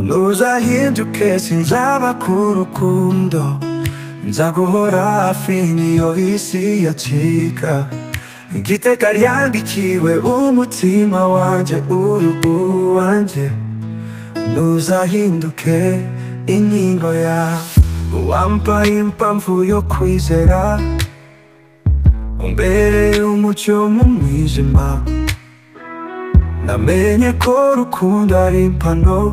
Ntuzahinduke sinzaba ku rukundo, nzaguhora hafi niyo isi yacika. Igiteka ryandikiwe umutima wanje uri uwanjye. Ntuzahinduke inkingo yawe, wampaye impamvu yo kwizera, umbereye umucyo mu mwijima. Namenye ko urukundo ari impano,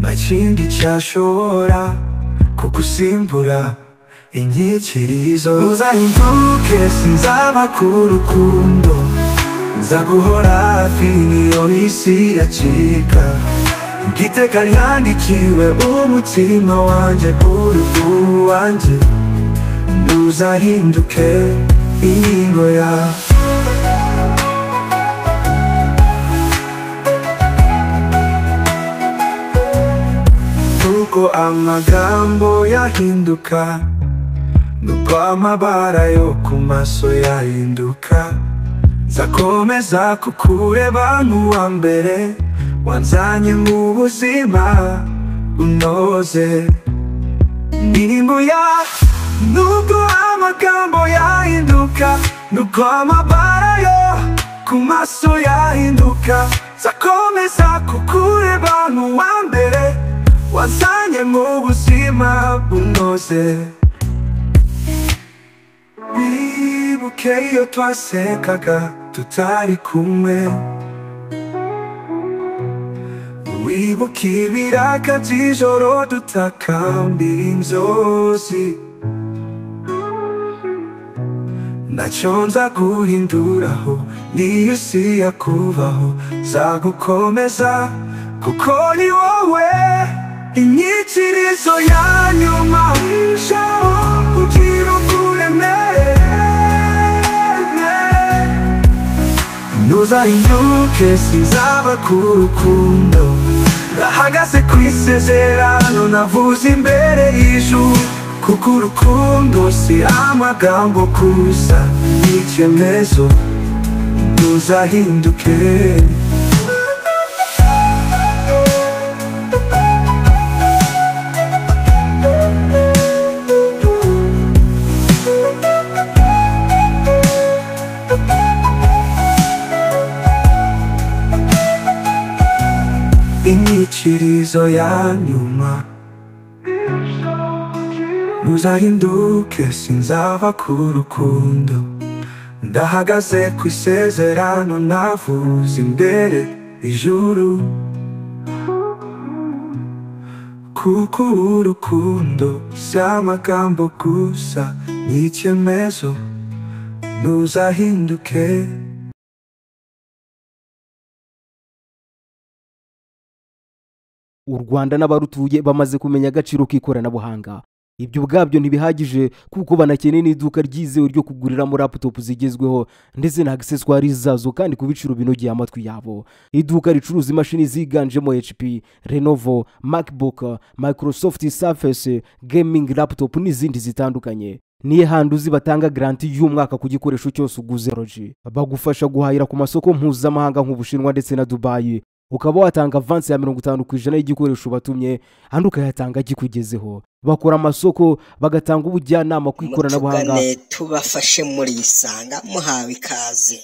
nta kindi cyashobora kugusimbura inyikirizo. Ntuzahinduke sinzaba ku rukundo, nzaguhora hafi niyo isi yacika. Igiteka ryandikiwe umutima wanje uri uwanjye. Ntuzahinduke inkingo yawe. Nuko amagambo yahinduka, nuko amabara yo ku maso yahinduka, nzakomeza kukureba nk'uwa mbere, wanzanye mu buzima unoze. Indirimbo yawe, nuko amagambo yahinduka, nuko amabara yo ku maso yahinduka, nzakomeza kukureba nk'uwa mbere, wanzanye mu buzima bunoze. Wibuke iyo twasekaga tutari kumwe, wibuke ibiraka by'ijoro dutakambira inzozi. Ntacyo nzaguhinduraho niyo isi yakubaho, nzagukomeza kuko ni wowe inyikirizo ya nyuma. Shaho ugira uburemere, ntuzahinduke sinzaba ku rukundo, ndahagaze ku isezerano navuze imbere y'ijuru. Kuko urukundo si amagambo gusa, ni icyemezo. Ntuzahinduke. Inyikirizo ya nyuma. Ntuzahinduke sinzava ku rukundo, ndahagaze ku isezerano navuze imbere y'ijuru. Kuko urukundo si amagambo gusa, ni icyemezo. Ntuzahinduke. U Rwanda n'abarutuye bamaze kumenya agaciro k'ikoranabuhanga. Ibyo ubwabyo ntibihagije kuko banakeneye n'iduka ryizewe ryo kuguriramo laptop zigezweho ndetse na accessoires zazo kandi ku biciro binogeye amatwi yabo. Iduka ricuruza imashini ziganjemo HP, Lenovo, MacBook, Microsoft Surface, gaming laptop n'izindi zitandukanye. Niye handuzi batanga garanti y'umwaka ku gikoresho cyose uguze. Bagufasha guhahira ku masoko mpuzamahanga nk'Ubushinwa ndetse na Dubai. Ukaba watanga avance ya 50% y'igikoresho batumye, handi ukayatanga gikugezeho. Bakora amasoko, bagatanga ubujyanama ku ikoranabuhanga. Tubafashe muri Isanga muhawe ikaze.